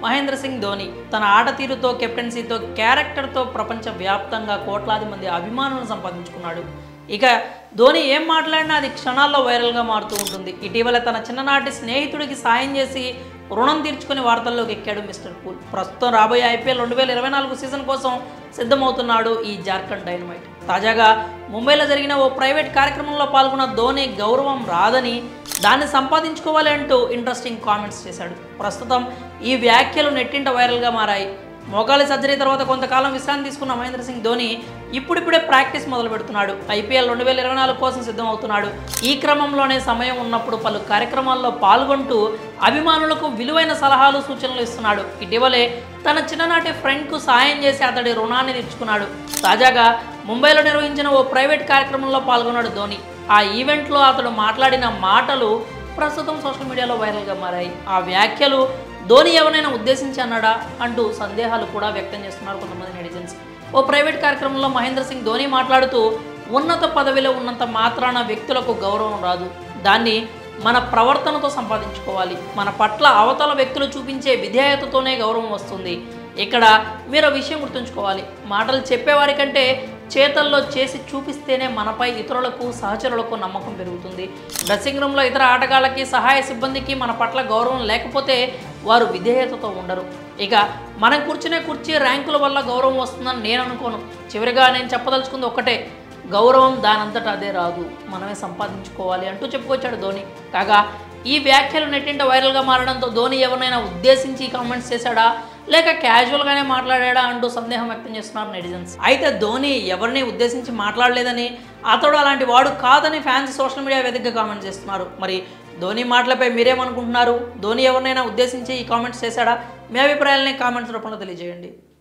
మహేంద్ర సింగ్ ధోని తన ఆట తీరుతో, కెప్టెన్సీతో, క్యారెక్టర్తో ప్రపంచవ్యాప్తంగా కోట్లాది మంది అభిమానులను సంపాదించుకున్నాడు. ఇక ధోని ఏం మాట్లాడినా అది క్షణాల్లో వైరల్గా మారుతూ ఉంటుంది. ఇటీవల తన చిన్ననాటి స్నేహితుడికి సాయం చేసి రుణం తీర్చుకుని వార్తల్లోకి ఎక్కాడు మిస్టర్ కూల్. ప్రస్తుతం రాబోయే ఐపీఎల్ 2024 సీజన్ కోసం సిద్ధమవుతున్నాడు ఈ జార్ఖండ్ డైనమైట్. తాజాగా ముంబైలో జరిగిన ఓ ప్రైవేట్ కార్యక్రమంలో పాల్గొన్న ధోని గౌరవం రాదని, దాన్ని సంపాదించుకోవాలి అంటూ ఇంట్రెస్టింగ్ కామెంట్స్ చేశాడు. ప్రస్తుతం ఈ వ్యాఖ్యలు నెట్టింట వైరల్గా మారాయి. మోకాలి సర్జరీ తర్వాత కొంతకాలం విశ్రాంతి తీసుకున్న మహేంద్ర సింగ్ ధోని ఇప్పుడిప్పుడే ప్రాక్టీస్ మొదలు పెడుతున్నాడు. ఐపీఎల్ 2024 కోసం సిద్ధమవుతున్నాడు. ఈ క్రమంలోనే సమయం ఉన్నప్పుడు పలు కార్యక్రమాల్లో పాల్గొంటూ అభిమానులకు విలువైన సలహాలు, సూచనలు ఇస్తున్నాడు. ఇటీవలే తన చిన్ననాటి ఫ్రెండ్కు సాయం చేసి అతడి రుణాన్ని తీర్చుకున్నాడు. తాజాగా ముంబైలో నిర్వహించిన ఓ ప్రైవేట్ కార్యక్రమంలో పాల్గొన్నాడు ధోని. ఆ ఈవెంట్లో అతడు మాట్లాడిన మాటలు ప్రస్తుతం సోషల్ మీడియాలో వైరల్గా మారాయి. ఆ వ్యాఖ్యలు ధోని ఎవరైనా ఉద్దేశించి అన్నాడా అంటూ సందేహాలు కూడా వ్యక్తం చేస్తున్నారు కొంతమంది నెటిజన్స్. ఓ ప్రైవేట్ కార్యక్రమంలో మహేంద్ర సింగ్ ధోని మాట్లాడుతూ, ఉన్నత పదవిలో ఉన్నంత మాత్రాన వ్యక్తులకు గౌరవం రాదు, దాన్ని మన ప్రవర్తనతో సంపాదించుకోవాలి. మన పట్ల అవతల వ్యక్తులు చూపించే విధేయతతోనే గౌరవం వస్తుంది. ఇక్కడ మీరు విషయం గుర్తుంచుకోవాలి, మాటలు చెప్పేవారి కంటే చేతల్లో చేసి చూపిస్తేనే మనపై ఇతరులకు, సహచరులకు నమ్మకం పెరుగుతుంది. డ్రెస్సింగ్ రూమ్లో ఇతర ఆటగాళ్ళకి, సహాయ సిబ్బందికి మన పట్ల గౌరవం లేకపోతే వారు విధేయతతో ఉండరు. ఇక మనం కూర్చునే కుర్చీ, ర్యాంకుల వల్ల గౌరవం వస్తుందని నేను అనుకోను. చివరిగా నేను చెప్పదలుచుకుంది ఒక్కటే, గౌరవం దానంతట అదే రాదు, మనమే సంపాదించుకోవాలి అంటూ చెప్పుకొచ్చాడు ధోని. కాగా ఈ వ్యాఖ్యలు నెట్టింట వైరల్గా మారడంతో ధోని ఎవరినైనా ఉద్దేశించి కామెంట్స్ చేశాడా, లేక క్యాజువల్గానే మాట్లాడా అంటూ సందేహం వ్యక్తం చేస్తున్నారు నెటిజన్స్. అయితే ధోని ఎవరిని ఉద్దేశించి మాట్లాడలేదని, అతడు అలాంటి వాడు కాదని ఫ్యాన్స్ సోషల్ మీడియా వేదికగా కామెంట్స్ చేస్తున్నారు. మరి ధోని మాటలపై మీరేమనుకుంటున్నారు? ధోని ఎవరినైనా ఉద్దేశించి ఈ కామెంట్స్ చేశాడా? మీ అభిప్రాయాలని కామెంట్స్ రూపంలో తెలియజేయండి.